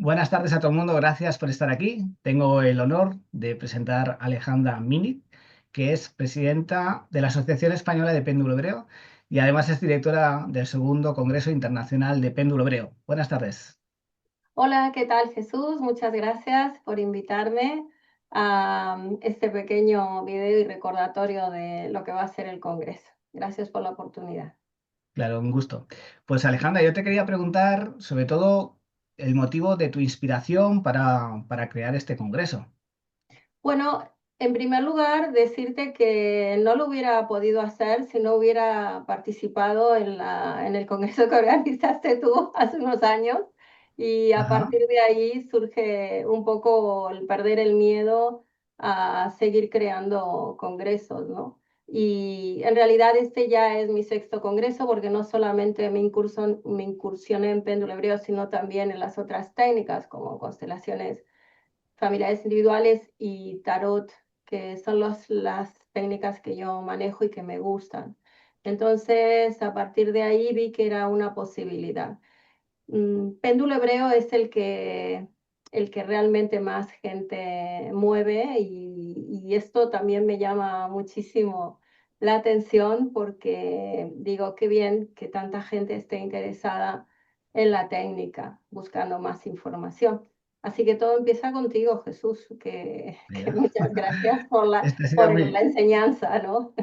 Buenas tardes a todo el mundo, gracias por estar aquí. Tengo el honor de presentar a Alejandra Mini, que es presidenta de la Asociación Española de Péndulo Hebreo y además es directora del segundo Congreso Internacional de Péndulo Hebreo. Buenas tardes. Hola, ¿qué tal, Jesús? Muchas gracias por invitarme a este pequeño video y recordatorio de lo que va a ser el Congreso. Gracias por la oportunidad. Claro, un gusto. Pues Alejandra, yo te quería preguntar sobre todo el motivo de tu inspiración para crear este congreso. Bueno, en primer lugar, decirte que no lo hubiera podido hacer si no hubiera participado en el congreso que organizaste tú hace unos años. Y a Ajá, partir de ahí surge un poco el perder el miedo a seguir creando congresos, ¿no? Y en realidad este ya es mi sexto congreso porque no solamente me incursioné en péndulo hebreo, sino también en las otras técnicas como constelaciones familiares individuales y tarot, que son las técnicas que yo manejo y que me gustan. Entonces, a partir de ahí vi que era una posibilidad. Péndulo hebreo es el que realmente más gente mueve y esto también me llama muchísimo la atención porque digo, qué bien que tanta gente esté interesada en la técnica, buscando más información. Así que todo empieza contigo, Jesús, que mira. muchas gracias Este ha sido por muy, la enseñanza, ¿no?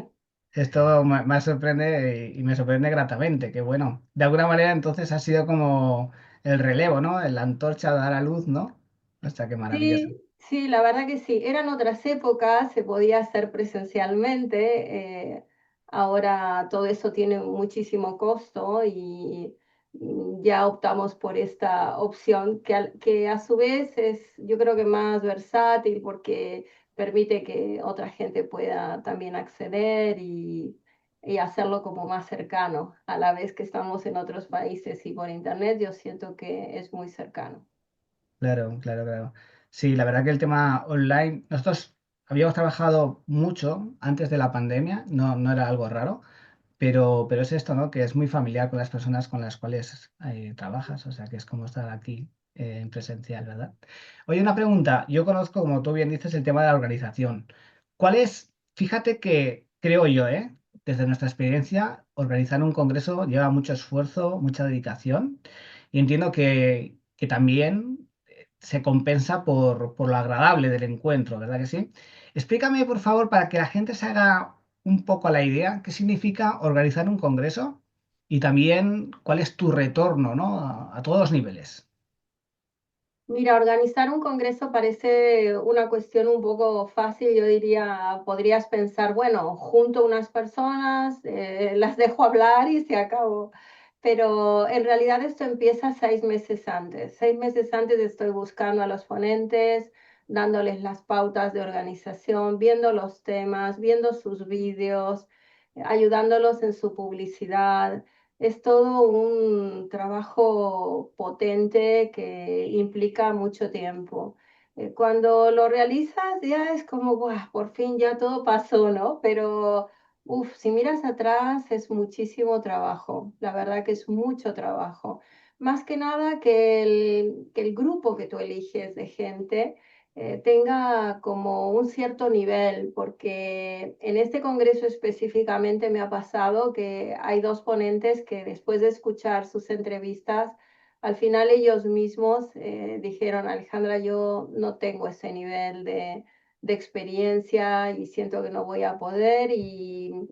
Esto me sorprende y me sorprende gratamente, que bueno, de alguna manera entonces ha sido como el relevo, ¿no? La antorcha de dar a luz, ¿no? O sea, qué maravilloso. Sí, sí, la verdad que sí. Eran otras épocas, se podía hacer presencialmente. Ahora todo eso tiene muchísimo costo y ya optamos por esta opción que a su vez es, yo creo que más versátil porque permite que otra gente pueda también acceder y hacerlo como más cercano. A la vez que estamos en otros países y por internet, yo siento que es muy cercano. Claro, claro, claro. Sí, la verdad que el tema online, nosotros habíamos trabajado mucho antes de la pandemia, no era algo raro, pero es esto, ¿no? Que es muy familiar con las personas con las cuales trabajas, o sea, que es como estar aquí en presencial, ¿verdad? Oye, una pregunta. Yo conozco, como tú bien dices, el tema de la organización. ¿Cuál es? Fíjate que creo yo, desde nuestra experiencia, organizar un congreso lleva mucho esfuerzo, mucha dedicación y entiendo que también se compensa por lo agradable del encuentro, ¿verdad que sí? Explícame, por favor, para que la gente se haga un poco a la idea, qué significa organizar un congreso y también cuál es tu retorno, ¿no? A todos los niveles. Mira, organizar un congreso parece una cuestión un poco fácil. Yo diría, podrías pensar, bueno, junto unas personas, las dejo hablar y se acabó. Pero en realidad esto empieza 6 meses antes. 6 meses antes estoy buscando a los ponentes, dándoles las pautas de organización, viendo los temas, viendo sus vídeos, ayudándolos en su publicidad. Es todo un trabajo potente que implica mucho tiempo. Cuando lo realizas ya es como, "Buah, por fin ya todo pasó, ¿no?" Pero, si miras atrás es muchísimo trabajo. La verdad que es mucho trabajo. Más que nada que el grupo que tú eliges de gente tenga como un cierto nivel, porque en este congreso específicamente me ha pasado que hay dos ponentes que después de escuchar sus entrevistas, al final ellos mismos dijeron, Alejandra, yo no tengo ese nivel de experiencia y siento que no voy a poder y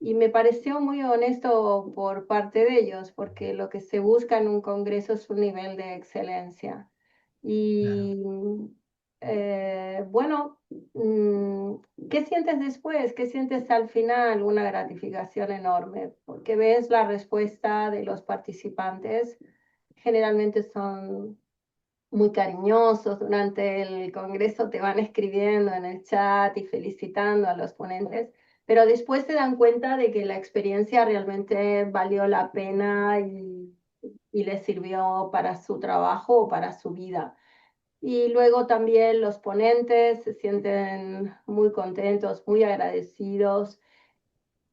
me pareció muy honesto por parte de ellos, porque lo que se busca en un congreso es un nivel de excelencia. Claro, Y bueno, ¿qué sientes después? ¿Qué sientes al final? Una gratificación enorme, porque ves la respuesta de los participantes. Generalmente son muy cariñosos durante el congreso, te van escribiendo en el chat y felicitando a los ponentes, pero después se dan cuenta de que la experiencia realmente valió la pena y les sirvió para su trabajo o para su vida. Y luego también los ponentes se sienten muy contentos, muy agradecidos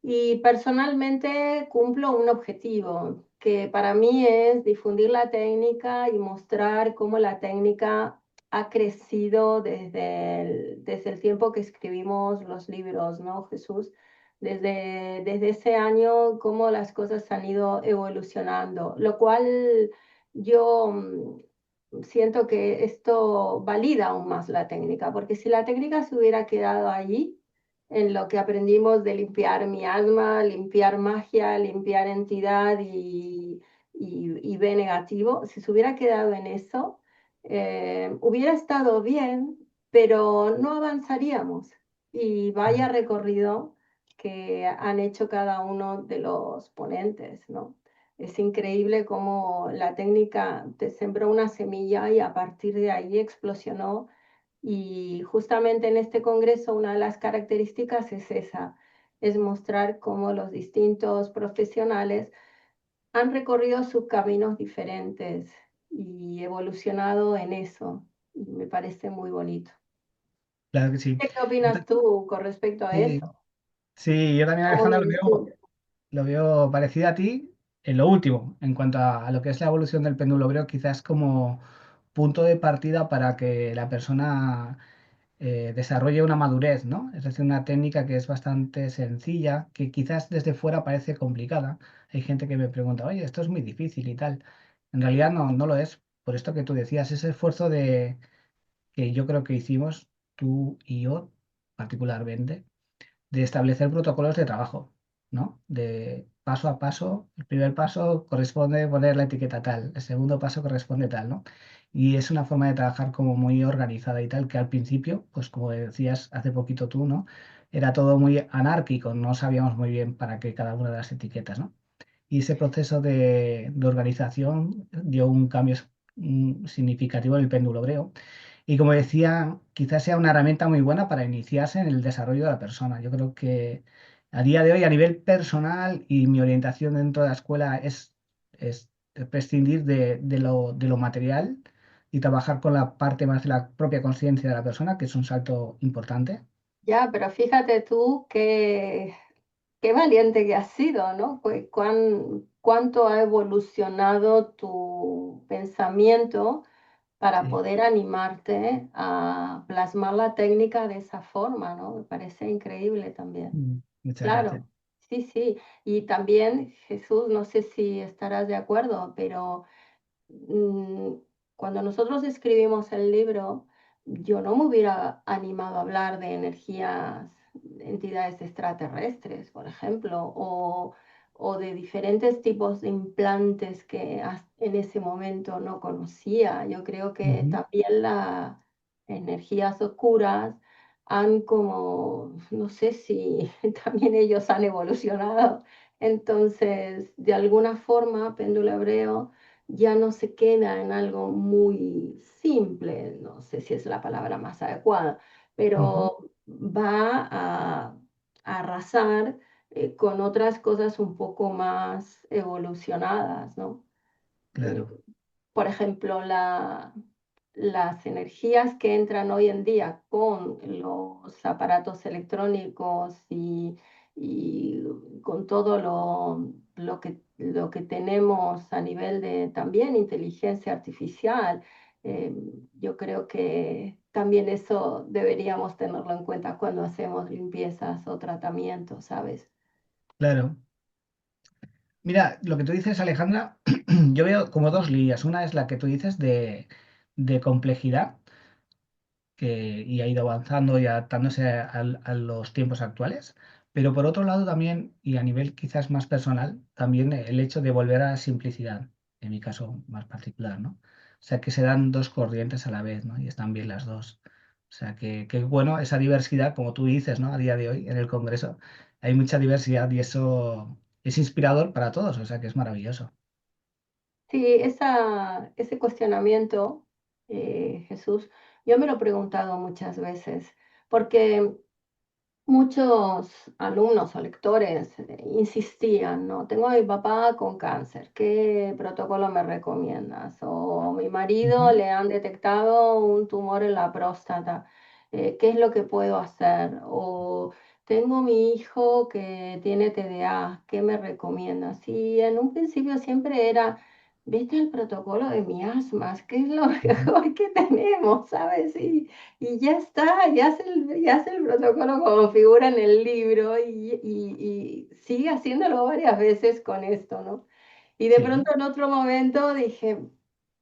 y personalmente cumplo un objetivo, que para mí es difundir la técnica y mostrar cómo la técnica ha crecido desde el tiempo que escribimos los libros, ¿no, Jesús? Desde ese año, cómo las cosas han ido evolucionando, lo cual yo siento que esto valida aún más la técnica, porque si la técnica se hubiera quedado allí, en lo que aprendimos de limpiar mi alma, limpiar magia, limpiar entidad y B negativo, si se hubiera quedado en eso, hubiera estado bien, pero no avanzaríamos. Y vaya Claro, recorrido que han hecho cada uno de los ponentes, ¿no? Es increíble cómo la técnica te sembró una semilla y a partir de ahí explosionó. Y justamente en este congreso una de las características es esa, es mostrar cómo los distintos profesionales han recorrido sus caminos diferentes y evolucionado en eso. Y me parece muy bonito. claro que sí. ¿Qué opinas tú con respecto a Sí, eso? sí, yo también, ¿Cómo Alejandra, vives tú? lo veo parecido a ti en lo último, en cuanto a lo que es la evolución del péndulo, creo quizás como punto de partida para que la persona desarrolle una madurez, ¿no? Es decir, una técnica que es bastante sencilla, que quizás desde fuera parece complicada. Hay gente que me pregunta, oye, esto es muy difícil y tal. En realidad no lo es. Por esto que tú decías, ese esfuerzo que yo creo que hicimos tú y yo particularmente de establecer protocolos de trabajo, ¿no? De paso a paso, el primer paso corresponde poner la etiqueta tal, el segundo paso corresponde tal, ¿no? Y es una forma de trabajar como muy organizada y tal, que al principio, pues como decías hace poquito tú, ¿no? Era todo muy anárquico, no sabíamos muy bien para qué cada una de las etiquetas, ¿no? Y ese proceso de organización dio un cambio significativo en el péndulo hebreo. Y como decía, quizás sea una herramienta muy buena para iniciarse en el desarrollo de la persona. Yo creo que a día de hoy, a nivel personal y mi orientación dentro de la escuela es prescindir de lo material y trabajar con la parte más de la propia conciencia de la persona, que es un salto importante. Ya, pero fíjate tú qué valiente que has sido, ¿no? Cuánto ha evolucionado tu pensamiento para Sí. poder animarte a plasmar la técnica de esa forma, ¿no? Me parece increíble también. Muchas gracias. Claro, sí, sí. Y también, Jesús, no sé si estarás de acuerdo, pero mm, cuando nosotros escribimos el libro, yo no me hubiera animado a hablar de energías, entidades extraterrestres, por ejemplo, o de diferentes tipos de implantes que en ese momento no conocía. Yo creo que Ujú. también las energías oscuras han como, no sé si también ellos han evolucionado. Entonces, de alguna forma, péndulo hebreo ya no se queda en algo muy simple, no sé si es la palabra más adecuada, Ujú. pero va a arrasar con otras cosas un poco más evolucionadas, ¿no? Eh, Claro, por ejemplo, las energías que entran hoy en día con los aparatos electrónicos y con todo lo que tenemos a nivel de también inteligencia artificial, eh, yo creo que también eso deberíamos tenerlo en cuenta cuando hacemos limpiezas o tratamientos, ¿sabes? claro. Mira, lo que tú dices, Alejandra, yo veo como dos líneas. Una es la que tú dices de complejidad y ha ido avanzando y adaptándose a los tiempos actuales. Pero por otro lado también, y a nivel quizás más personal, también el hecho de volver a la simplicidad, en mi caso más particular, ¿no? O sea, que se dan dos corrientes a la vez, ¿no? Y están bien las dos. O sea, que bueno, esa diversidad, como tú dices, ¿no? A día de hoy en el Congreso hay mucha diversidad y eso es inspirador para todos, o sea, que es maravilloso. Sí, ese cuestionamiento, Jesús, yo me lo he preguntado muchas veces, porque muchos alumnos o lectores insistían, ¿no? Tengo a mi papá con cáncer, ¿qué protocolo me recomiendas? O mi marido Ujú. le han detectado un tumor en la próstata, ¿qué es lo que puedo hacer? O tengo mi hijo que tiene TDA, ¿qué me recomiendas? Y en un principio siempre era, vete al protocolo de miasmas, que es lo Ujú. mejor que tenemos, ¿sabes? Y ya está, ya hace el protocolo como figura en el libro y sigue haciéndolo varias veces con esto, ¿no? Y de Sí, pronto en otro momento dije,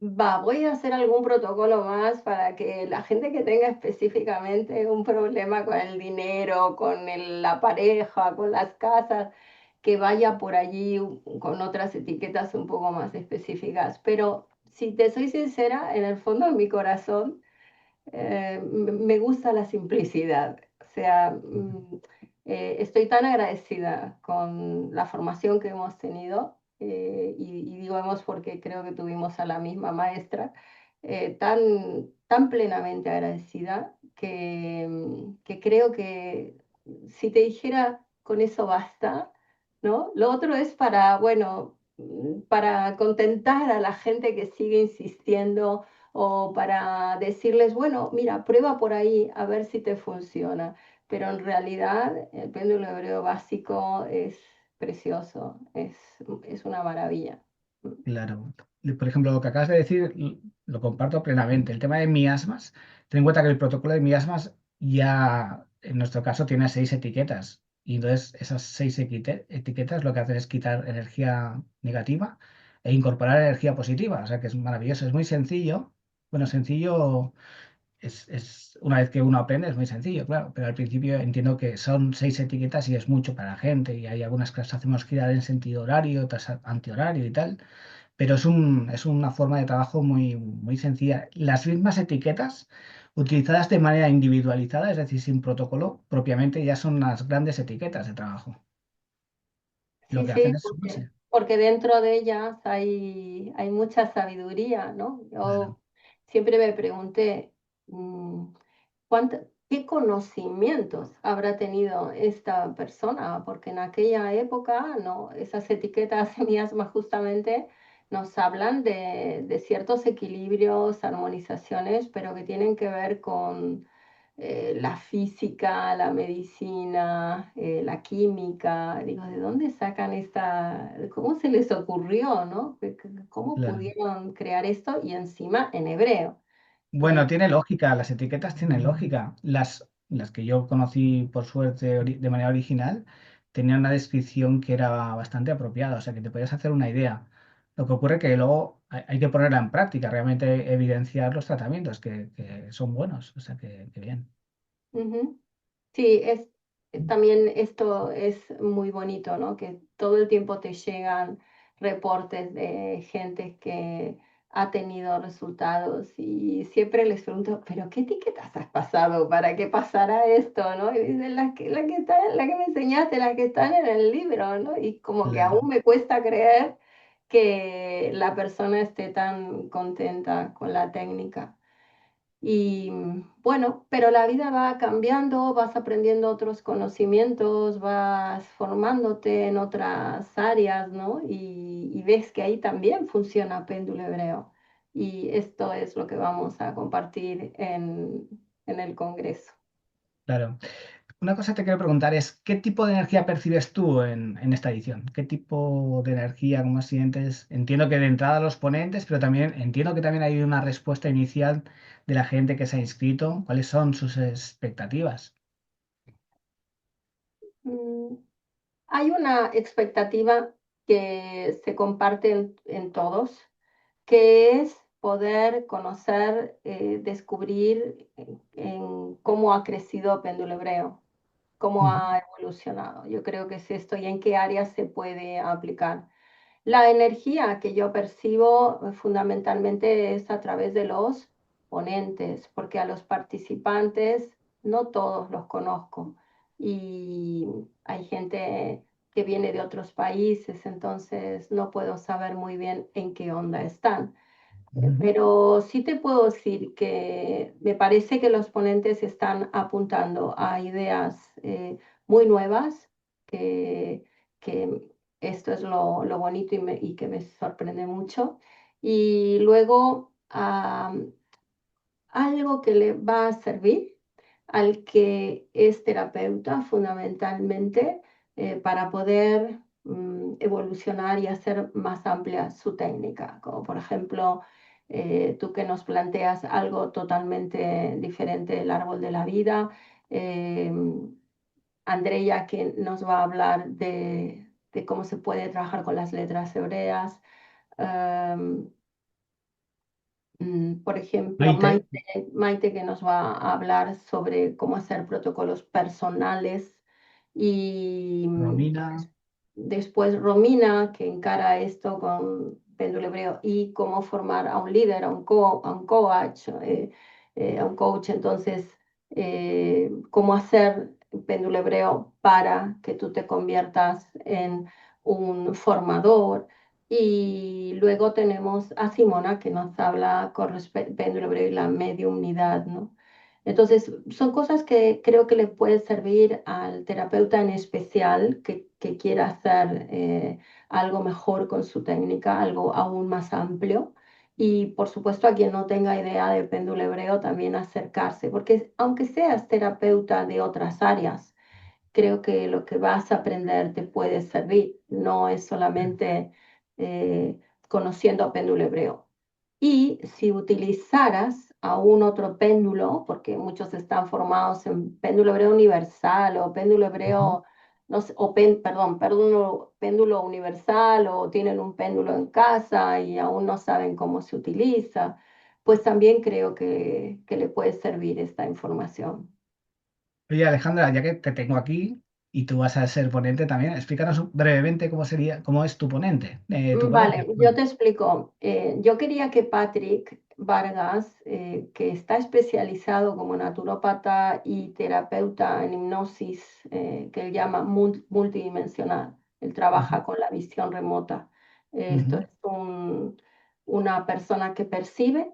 va, voy a hacer algún protocolo más para que la gente que tenga específicamente un problema con el dinero, con la pareja, con las casas, que vaya por allí con otras etiquetas un poco más específicas. Pero si te soy sincera, en el fondo de mi corazón, me gusta la simplicidad. O sea, estoy tan agradecida con la formación que hemos tenido, y digo hemos porque creo que tuvimos a la misma maestra, tan plenamente agradecida que creo que si te dijera con eso basta, ¿no? Lo otro es para, bueno, para contentar a la gente que sigue insistiendo o para decirles, bueno, mira, prueba por ahí a ver si te funciona. Pero en realidad el péndulo hebreo básico es precioso, es una maravilla. claro. Por ejemplo, lo que acabas de decir lo comparto plenamente. El tema de miasmas, ten en cuenta que el protocolo de miasmas ya, en nuestro caso, tiene 6 etiquetas. Y entonces esas 6 etiquetas lo que hacen es quitar energía negativa e incorporar energía positiva. O sea que es maravilloso, es muy sencillo. Bueno, sencillo. Una vez que uno aprende es muy sencillo, claro, pero al principio entiendo que son 6 etiquetas y es mucho para la gente y hay algunas que las hacemos girar en sentido horario, otras antihorario y tal, pero es una forma de trabajo muy, muy sencilla. Las mismas etiquetas utilizadas de manera individualizada, es decir, sin protocolo, propiamente ya son las grandes etiquetas de trabajo. Lo Sí, que sí, hacen es sumarse. porque dentro de ellas hay mucha sabiduría, ¿no? Claro, Yo siempre me pregunté, ¿qué conocimientos habrá tenido esta persona? Porque en aquella época, ¿no? Esas etiquetas mías más justamente nos hablan de ciertos equilibrios, armonizaciones, pero que tienen que ver con la física, la medicina, la química. Digo, ¿de dónde sacan esta? ¿Cómo se les ocurrió, no? ¿Cómo claro. pudieron crear esto? Y encima en hebreo. Bueno, tiene lógica, las etiquetas tienen lógica. Las que yo conocí por suerte de manera original tenían una descripción que era bastante apropiada, o sea que te podías hacer una idea. Lo que ocurre que luego hay que ponerla en práctica, realmente evidenciar los tratamientos que son buenos, o sea que bien. Ujú. Sí, también esto es muy bonito, ¿no? Que todo el tiempo te llegan reportes de gente que ha tenido resultados y siempre les pregunto, ¿pero qué etiquetas has pasado para que pasara esto, ¿no? Y dicen, la que me enseñaste, las que están en el libro, ¿no? Y como que Claro. aún me cuesta creer que la persona esté tan contenta con la técnica. Y bueno, pero la vida va cambiando, vas aprendiendo otros conocimientos, vas formándote en otras áreas, ¿no? Y ves que ahí también funciona péndulo hebreo. Y esto es lo que vamos a compartir en el Congreso. Claro. Una cosa que te quiero preguntar es, ¿qué tipo de energía percibes tú en esta edición? ¿Qué tipo de energía, cómo sientes? Entiendo que de entrada los ponentes, pero también entiendo que también hay una respuesta inicial de la gente que se ha inscrito. ¿Cuáles son sus expectativas? Mm, Hay una expectativa que se comparte en todos, que es poder conocer, descubrir en cómo ha crecido péndulo hebreo, cómo Ujú, ha evolucionado. Yo creo que es esto y en qué áreas se puede aplicar. La energía que yo percibo fundamentalmente es a través de los ponentes, porque a los participantes no todos los conozco y hay gente que viene de otros países, entonces no puedo saber muy bien en qué onda están. ujú, Pero sí te puedo decir que me parece que los ponentes están apuntando a ideas muy nuevas, que, que esto es lo bonito y que me sorprende mucho. Y luego algo que le va a servir al que es terapeuta fundamentalmente para poder evolucionar y hacer más amplia su técnica, como por ejemplo tú que nos planteas algo totalmente diferente del árbol de la vida, eh, Andrea que nos va a hablar de cómo se puede trabajar con las letras hebreas. um, por ejemplo, Maite, Maite que nos va a hablar sobre cómo hacer protocolos personales y Romina, después Romina que encara esto con péndulo hebreo y cómo formar a un líder, a un coach, a un coach. Entonces, cómo hacer péndulo hebreo para que tú te conviertas en un formador. Y luego tenemos a Simona que nos habla con respecto a la mediunidad, ¿no? Entonces, son cosas que creo que le puede servir al terapeuta en especial que quiera hacer algo mejor con su técnica, algo aún más amplio. Y por supuesto, a quien no tenga idea de péndulo hebreo, también acercarse, porque aunque seas terapeuta de otras áreas, creo que lo que vas a aprender te puede servir, no es solamente eh, conociendo péndulo hebreo. Y si utilizaras aún otro péndulo, porque muchos están formados en péndulo hebreo universal o péndulo ujú. hebreo, no sé, perdón, péndulo universal o tienen un péndulo en casa y aún no saben cómo se utiliza, pues también creo que le puede servir esta información. Oye, Alejandra, ya que te tengo aquí y tú vas a ser ponente también, explícanos brevemente cómo sería, cómo es tu ponente, tu ponencia. Vale, yo te explico. Yo quería que Patrick Vargas, que está especializado como naturópata y terapeuta en hipnosis, que él llama multidimensional, él Ujú, trabaja con la visión remota. Esto ujú. es una persona que percibe,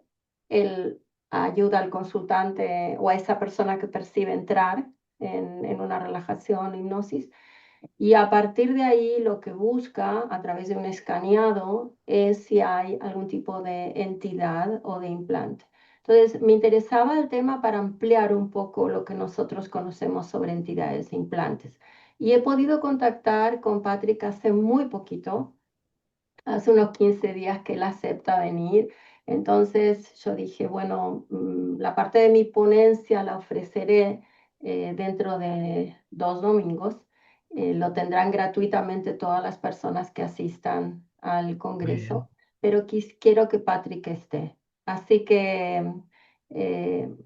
él ayuda al consultante o a esa persona que percibe entrar en una relajación, hipnosis y a partir de ahí lo que busca a través de un escaneado es si hay algún tipo de entidad o de implante. Entonces, me interesaba el tema para ampliar un poco lo que nosotros conocemos sobre entidades e implantes. Y he podido contactar con Patrick hace muy poquito, hace unos 15 días que él acepta venir. Entonces yo dije, bueno, la parte de mi ponencia la ofreceré dentro de 2 domingos. Lo tendrán gratuitamente todas las personas que asistan al Muy bien. Congreso, pero quiero que Patrick esté. Así que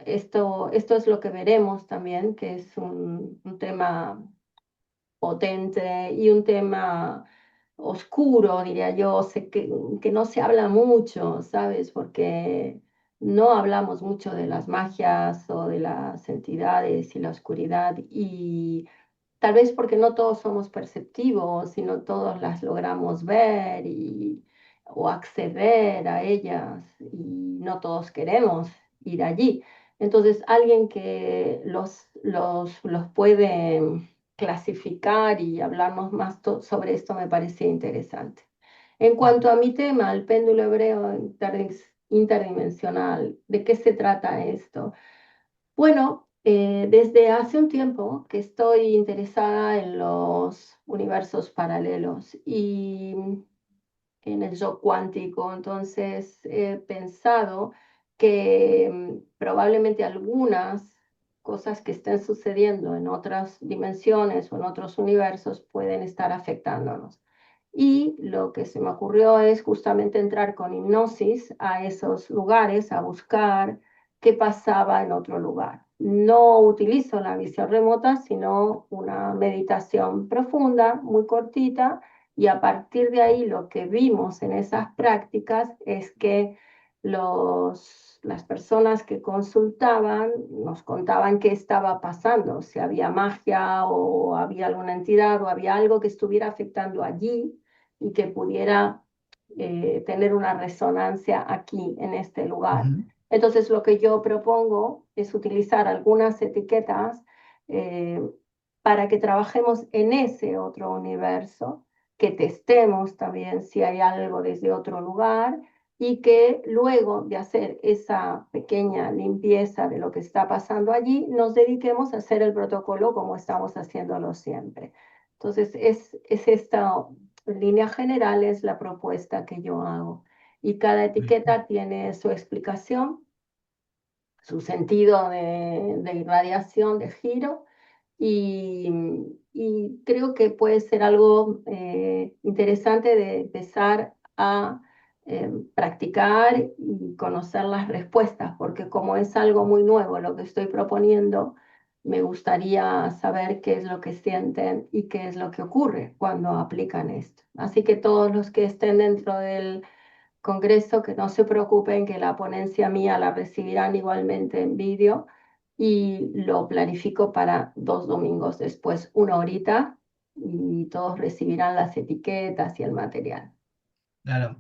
esto es lo que veremos también, que es un tema potente y un tema oscuro, diría yo, sé que no se habla mucho, ¿sabes? Porque no hablamos mucho de las magias o de las entidades y la oscuridad y tal vez porque no todos somos perceptivos y no todos las logramos ver o acceder a ellas y no todos queremos ir allí. Entonces, alguien que los puede clasificar y hablarnos más sobre esto me parece interesante. En cuanto a mi tema, el péndulo hebreo interdimensional, ¿de qué se trata esto? Bueno, desde hace un tiempo que estoy interesada en los universos paralelos y en el yo cuántico, entonces he pensado que probablemente algunas cosas que estén sucediendo en otras dimensiones o en otros universos pueden estar afectándonos. Y lo que se me ocurrió es justamente entrar con hipnosis a esos lugares, a buscar qué pasaba en otro lugar. No utilizo la visión remota, sino una meditación profunda, muy cortita, y a partir de ahí lo que vimos en esas prácticas es que las personas que consultaban nos contaban qué estaba pasando, si había magia o había alguna entidad o había algo que estuviera afectando allí y que pudiera tener una resonancia aquí, en este lugar. Ujú, Entonces, lo que yo propongo es utilizar algunas etiquetas eh, para que trabajemos en ese otro universo, que testemos también si hay algo desde otro lugar y que luego de hacer esa pequeña limpieza de lo que está pasando allí, nos dediquemos a hacer el protocolo como estamos haciéndolo siempre. Entonces, es esta, en línea general, es la propuesta que yo hago. Y cada etiqueta tiene su explicación, su sentido de irradiación, de giro, y, y creo que puede ser algo interesante de empezar a practicar y conocer las respuestas, porque como es algo muy nuevo lo que estoy proponiendo, me gustaría saber qué es lo que sienten y qué es lo que ocurre cuando aplican esto. Así que todos los que estén dentro del Congreso, que no se preocupen, que la ponencia mía la recibirán igualmente en vídeo y lo planifico para 2 domingos después, 1 horita, y todos recibirán las etiquetas y el material. Claro,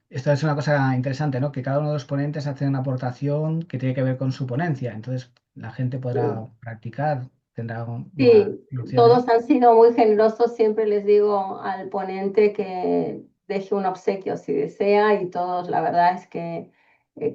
esto es una cosa interesante, ¿no? Que cada uno de los ponentes hace una aportación que tiene que ver con su ponencia. Entonces, la gente podrá practicar, tendrá nuevas Sí, todos nociones. han sido muy generosos. Siempre les digo al ponente que deje un obsequio si desea, y todos, la verdad es que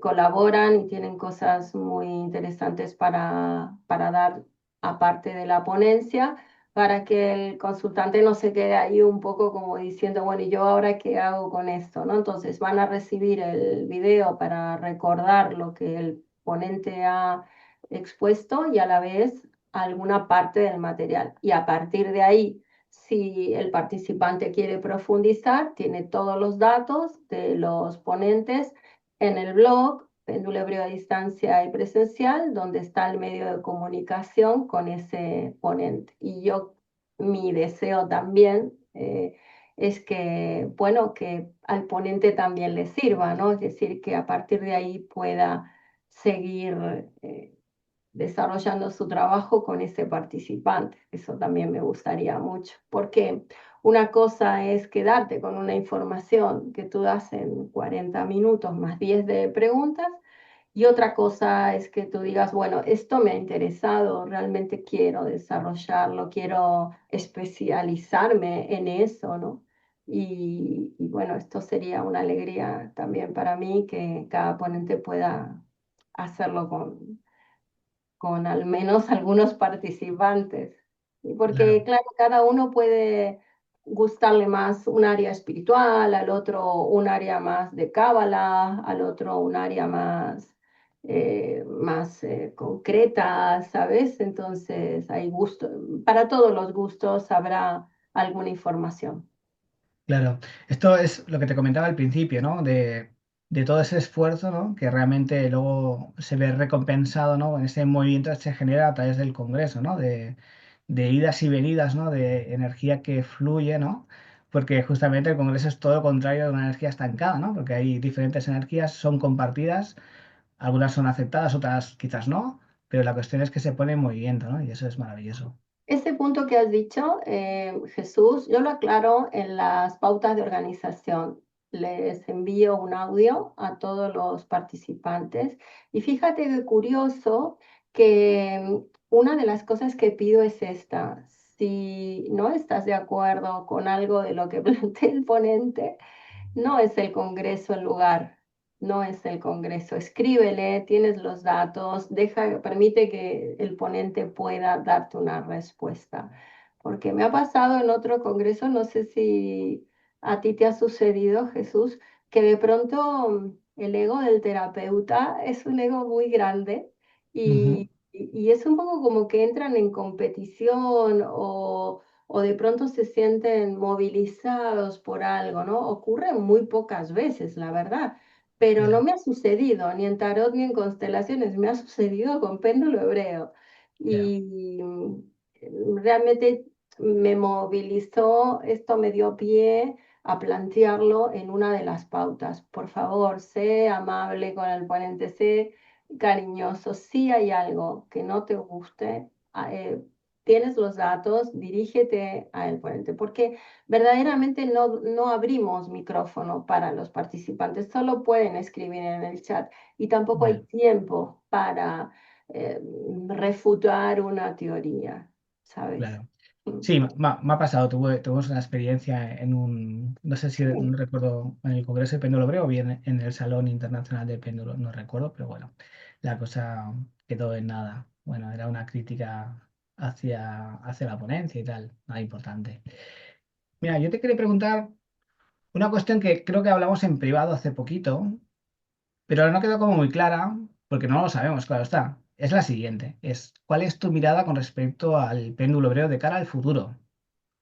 colaboran y tienen cosas muy interesantes para dar aparte de la ponencia, para que el consultante no se quede ahí un poco como diciendo, bueno, ¿y yo ahora qué hago con esto? ¿No? Entonces van a recibir el video para recordar lo que el ponente ha expuesto y a la vez alguna parte del material. Y a partir de ahí, si el participante quiere profundizar, tiene todos los datos de los ponentes en el blog Péndulo Hebreo a Distancia y Presencial, donde está el medio de comunicación con ese ponente. Y yo, mi deseo también es que, bueno, que al ponente también le sirva, ¿no? Es decir, que a partir de ahí pueda seguir desarrollando su trabajo con ese participante. Eso también me gustaría mucho, porque una cosa es quedarte con una información que tú das en 40 minutos más 10 de preguntas, y otra cosa es que tú digas, bueno, esto me ha interesado, realmente quiero desarrollarlo, quiero especializarme en eso, ¿no? Y bueno, esto sería una alegría también para mí, que cada ponente pueda hacerlo con al menos algunos participantes. Y porque, Claro, claro, cada uno puede gustarle más un área espiritual, al otro un área más de cábala, al otro un área más concreta, ¿sabes? Entonces, hay gusto, para todos los gustos habrá alguna información. claro. Esto es lo que te comentaba al principio, ¿no? De todo ese esfuerzo, ¿no? Que realmente luego se ve recompensado, ¿no? En ese movimiento que se genera a través del Congreso, ¿no? De idas y venidas, ¿no? De energía que fluye, ¿no? Porque justamente el Congreso es todo lo contrario de una energía estancada, ¿no? Porque hay diferentes energías, son compartidas, algunas son aceptadas, otras quizás no, pero la cuestión es que se pone en movimiento, ¿no? Y eso es maravilloso. Ese punto que has dicho, Jesús, yo lo aclaro en las pautas de organización. Les envío un audio a todos los participantes, y fíjate qué curioso que una de las cosas que pido es esta: si no estás de acuerdo con algo de lo que plantea el ponente, no es el Congreso el lugar, no es el Congreso. Escríbele, tienes los datos, permite que el ponente pueda darte una respuesta. Porque me ha pasado en otro Congreso, no sé si a ti te ha sucedido, Jesús, que de pronto el ego del terapeuta es un ego muy grande, Ujú. y es un poco como que entran en competición, o de pronto se sienten movilizados por algo, ¿no? Ocurre muy pocas veces, la verdad, pero no Ya, me ha sucedido ni en tarot ni en constelaciones, me ha sucedido con péndulo hebreo. ya, Y realmente me movilizó, esto me dio pie a plantearlo en una de las pautas. Por favor, sé amable con el ponente, sé cariñoso. Si hay algo que no te guste, tienes los datos, dirígete al ponente, porque verdaderamente no abrimos micrófono para los participantes, solo pueden escribir en el chat, y tampoco hay ya, tiempo para refutar una teoría, ¿sabes? claro. Sí, me ha pasado, tuvimos una experiencia en un, no sé si, no recuerdo, en el Congreso de Péndulo Hebreo o bien en el Salón Internacional de Péndulo, no recuerdo, pero bueno, la cosa quedó en nada. Bueno, era una crítica hacia la ponencia y tal, nada importante. Mira, yo te quería preguntar una cuestión que creo que hablamos en privado hace poquito, pero no quedó como muy clara, porque no lo sabemos, claro está. Es la siguiente, ¿cuál es tu mirada con respecto al péndulo hebreo de cara al futuro?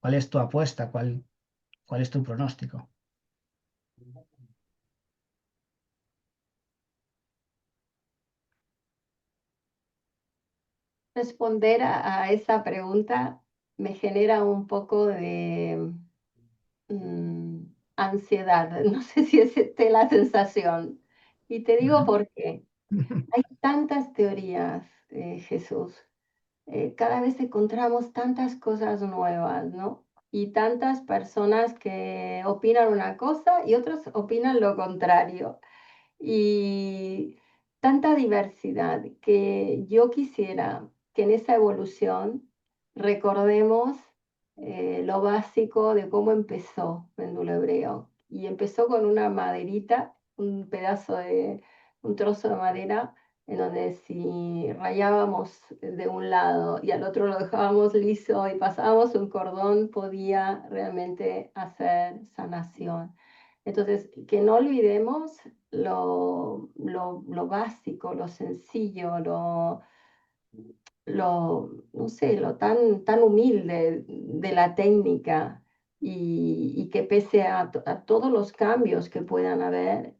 ¿Cuál es tu apuesta? ¿Cuál es tu pronóstico? Responder a esa pregunta me genera un poco de mm, ansiedad. No sé si es la sensación. Y te digo Bueno. por qué. Hay tantas teorías, Jesús. Cada vez encontramos tantas cosas nuevas, ¿no? Y tantas personas que opinan una cosa y otros opinan lo contrario. Y tanta diversidad que yo quisiera que en esa evolución recordemos lo básico de cómo empezó Péndulo Hebreo. Y empezó con una maderita, un trozo de madera, en donde si rayábamos de un lado y al otro lo dejábamos liso y pasábamos un cordón, podía realmente hacer sanación. Entonces, que no olvidemos lo básico, lo sencillo, no sé, lo tan humilde de la técnica y que pese a todos los cambios que puedan haber,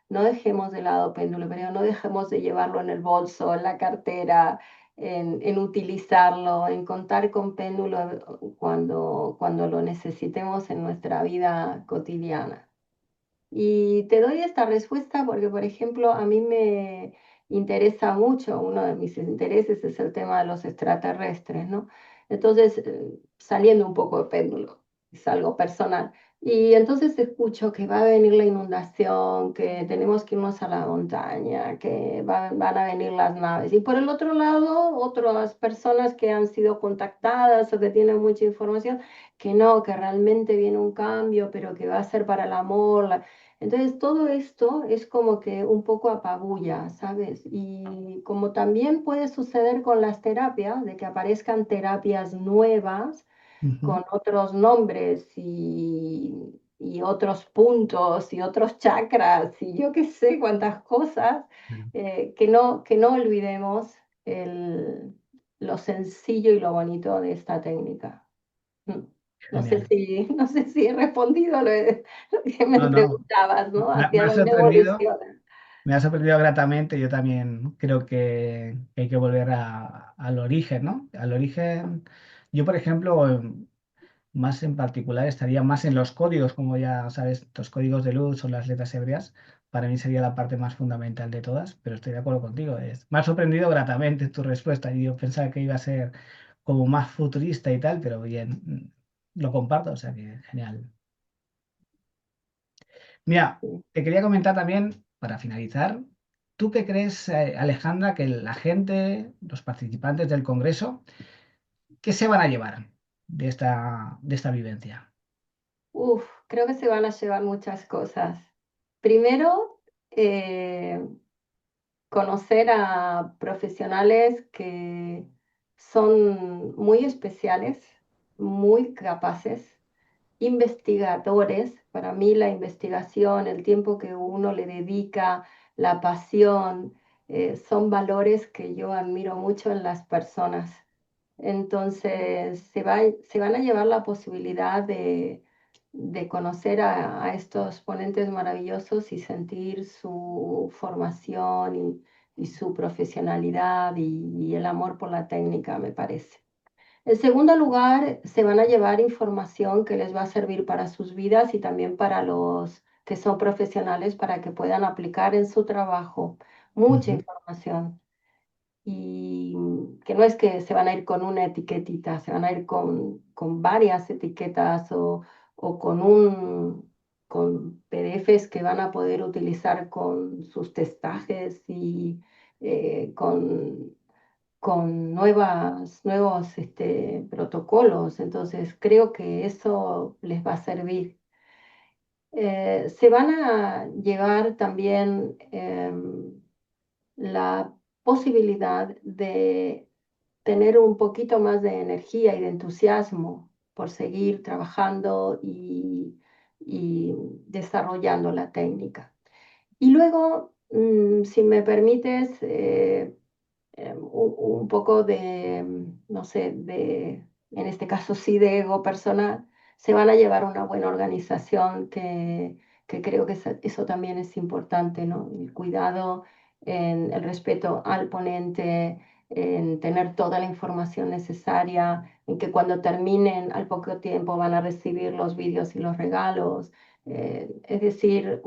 no dejemos de lado péndulo, pero no dejemos de llevarlo en el bolso, en la cartera, en utilizarlo, en contar con péndulo cuando lo necesitemos en nuestra vida cotidiana. Y te doy esta respuesta porque, por ejemplo, a mí me interesa mucho, uno de mis intereses es el tema de los extraterrestres, ¿no? Entonces, saliendo un poco de péndulo, es algo personal. Y entonces escucho que va a venir la inundación, que tenemos que irnos a la montaña, que van a venir las naves. Y por el otro lado, otras personas que han sido contactadas o que tienen mucha información, que no, que realmente viene un cambio, pero que va a ser para el amor, entonces, todo esto es como que un poco apabulla, ¿sabes? Y como también puede suceder con las terapias, de que aparezcan terapias nuevas Ujú. con otros nombres y otros puntos y otros chakras y yo qué sé cuántas cosas, Bueno, que no olvidemos lo sencillo y lo bonito de esta técnica. Mm. No sé genial. si, no sé si he respondido lo que me No, no, preguntabas, ¿no? me ¿Hacia ha dónde sorprendido, evoluciona? me ha sorprendido gratamente. Yo también creo que hay que volver al origen, ¿no? Al origen, yo, por ejemplo, más en particular estaría más en los códigos, como ya sabes, los códigos de luz o las letras hebreas. Para mí sería la parte más fundamental de todas, pero estoy de acuerdo contigo. Me ha sorprendido gratamente tu respuesta y yo pensaba que iba a ser como más futurista y tal, pero bien, lo comparto, o sea que genial. Mira, Sí. te quería comentar también, para finalizar, ¿tú qué crees, Alejandra, que la gente, los participantes del Congreso, qué se van a llevar de esta vivencia? Uf, creo que se van a llevar muchas cosas. Primero, eh, conocer a profesionales que son muy especiales, muy capaces, investigadores. Para mí la investigación, el tiempo que uno le dedica, la pasión, son valores que yo admiro mucho en las personas. Entonces, se van a llevar la posibilidad de conocer a estos ponentes maravillosos y sentir su formación y su profesionalidad y el amor por la técnica, me parece. En segundo lugar, se van a llevar información que les va a servir para sus vidas y también para los que son profesionales para que puedan aplicar en su trabajo. Mucha Ujú. información. Y que no es que se van a ir con una etiquetita, se van a ir con varias etiquetas o con PDFs que van a poder utilizar con sus testajes y con con nuevos protocolos. Entonces, creo que eso les va a servir. Se van a llevar también la posibilidad de tener un poquito más de energía y de entusiasmo por seguir trabajando y desarrollando la técnica. Y luego, si me permites, un poco de, no sé, en este caso sí, de ego personal, se van a llevar una buena organización que creo que eso también es importante, ¿no? El cuidado, en el respeto al ponente, en tener toda la información necesaria, en que cuando terminen al poco tiempo van a recibir los vídeos y los regalos. Es decir,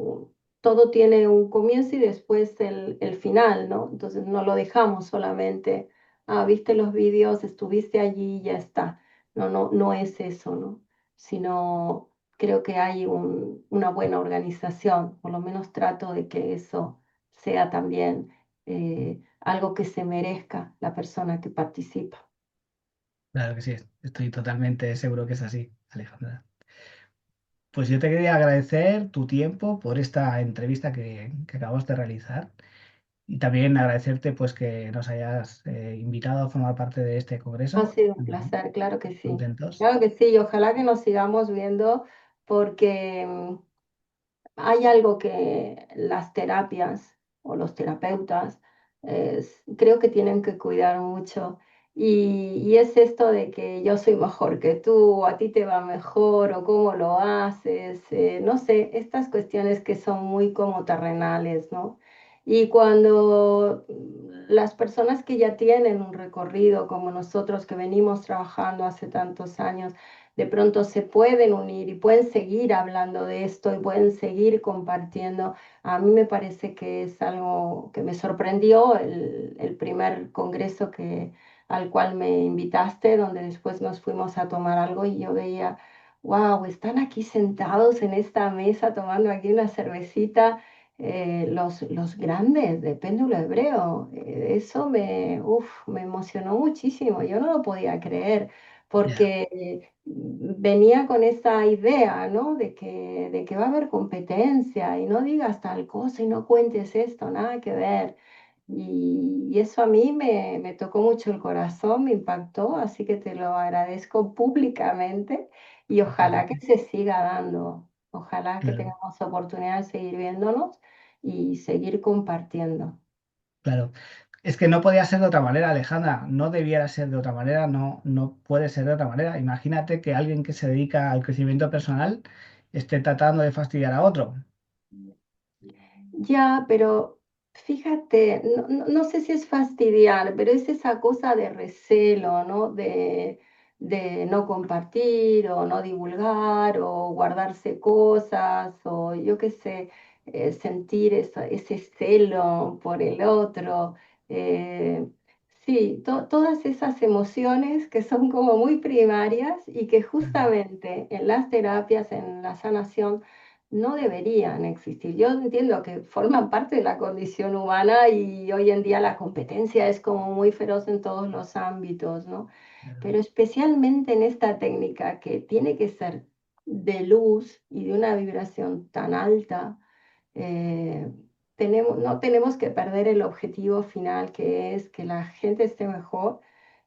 todo tiene un comienzo y después el final, ¿no? Entonces no lo dejamos solamente, viste los vídeos, estuviste allí y ya está. No, no, no es eso, ¿no? Sino creo que hay una buena organización, por lo menos trato de que eso sea también algo que se merezca la persona que participa. Claro que sí, estoy totalmente seguro que es así, Alejandra. Pues yo te quería agradecer tu tiempo por esta entrevista que acabamos de realizar y también agradecerte pues que nos hayas invitado a formar parte de este Ha congreso. sido un placer, claro que sí. Contentos. Claro que sí, y ojalá que nos sigamos viendo porque hay algo que las terapias o los terapeutas creo que tienen que cuidar mucho y es esto de que yo soy mejor que tú o a ti te va mejor o cómo lo haces, no sé, estas cuestiones que son muy como terrenales, ¿no? Y cuando las personas que ya tienen un recorrido como nosotros que venimos trabajando hace tantos años, de pronto se pueden unir y pueden seguir hablando de esto y pueden seguir compartiendo. A mí me parece que es algo que me sorprendió el primer congreso al cual me invitaste, donde después nos fuimos a tomar algo y yo veía, wow, están aquí sentados en esta mesa tomando aquí una cervecita. Los grandes de péndulo hebreo, eso me emocionó muchísimo, yo no lo podía creer, Ya, porque venía con esa idea, ¿no? De que va a haber competencia y no digas tal cosa y no cuentes esto, nada que ver. Y eso a mí me tocó mucho el corazón, me impactó, así que te lo agradezco públicamente y ojalá que se siga dando, ojalá que claro, tengamos oportunidad de seguir viéndonos y seguir compartiendo. claro. Es que no podía ser de otra manera, Alejandra. No debiera ser de otra manera, no, no puede ser de otra manera. Imagínate que alguien que se dedica al crecimiento personal esté tratando de fastidiar a otro. Ya, pero fíjate, no sé si es fastidiar, pero es esa cosa de recelo, ¿no? De no compartir o no divulgar o guardarse cosas o yo qué sé, sentir ese celo por el otro. eh, sí, todas esas emociones que son como muy primarias y que justamente en las terapias, en la sanación, no deberían existir. Yo entiendo que forman parte de la condición humana y hoy en día la competencia es como muy feroz en todos los ámbitos, ¿no? Claro, Pero especialmente en esta técnica que tiene que ser de luz y de una vibración tan alta, eh, no tenemos que perder el objetivo final que es que la gente esté mejor,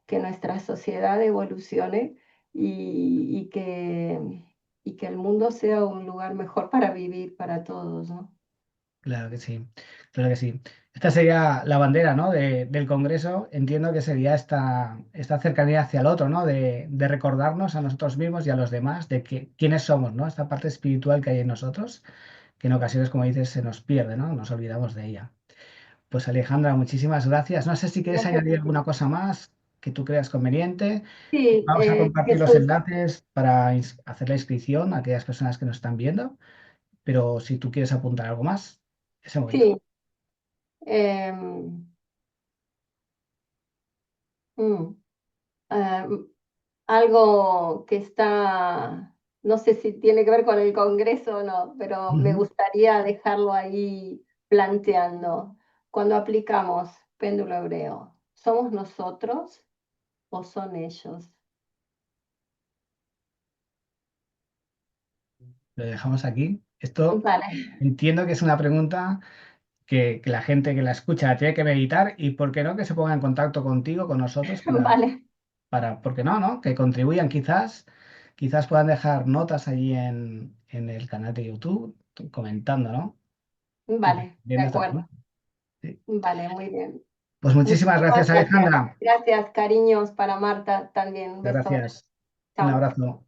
que nuestra sociedad evolucione y que el mundo sea un lugar mejor para vivir para todos, ¿no? claro que sí, claro que sí. Esta sería la bandera, ¿no? Del Congreso. Entiendo que sería esta cercanía hacia el otro, ¿no? De recordarnos a nosotros mismos y a los demás de que, quiénes somos, ¿no? Esta parte espiritual que hay en nosotros, que en ocasiones, como dices, se nos pierde, ¿no? Nos olvidamos de ella. Pues Alejandra, muchísimas gracias. No sé si quieres Gracias añadir a ti. alguna cosa más que tú creas conveniente. Sí, Vamos a compartir los Jesús, enlaces para hacer la inscripción a aquellas personas que nos están viendo, pero si tú quieres apuntar algo más, ese momento. sí. em, mm, em, algo que está, no sé si tiene que ver con el Congreso o no, pero me Ujú. gustaría dejarlo ahí planteando. Cuando aplicamos péndulo hebreo, ¿Somos nosotros o son ellos? Lo dejamos aquí. Esto Vale, entiendo que es una pregunta que la gente que la escucha tiene que meditar y, ¿por qué no?, que se ponga en contacto contigo, con nosotros, vale, ¿por qué no, no? Que contribuyan quizás puedan dejar notas allí en el canal de YouTube, comentando, ¿no? Y vale, de viendo esta acuerdo. pregunta. Sí. Vale, muy bien. Pues muchísimas Muchísimas gracias, gracias. Alejandra. Gracias, cariños para Marta también. Un beso. Gracias. Un Chao. abrazo.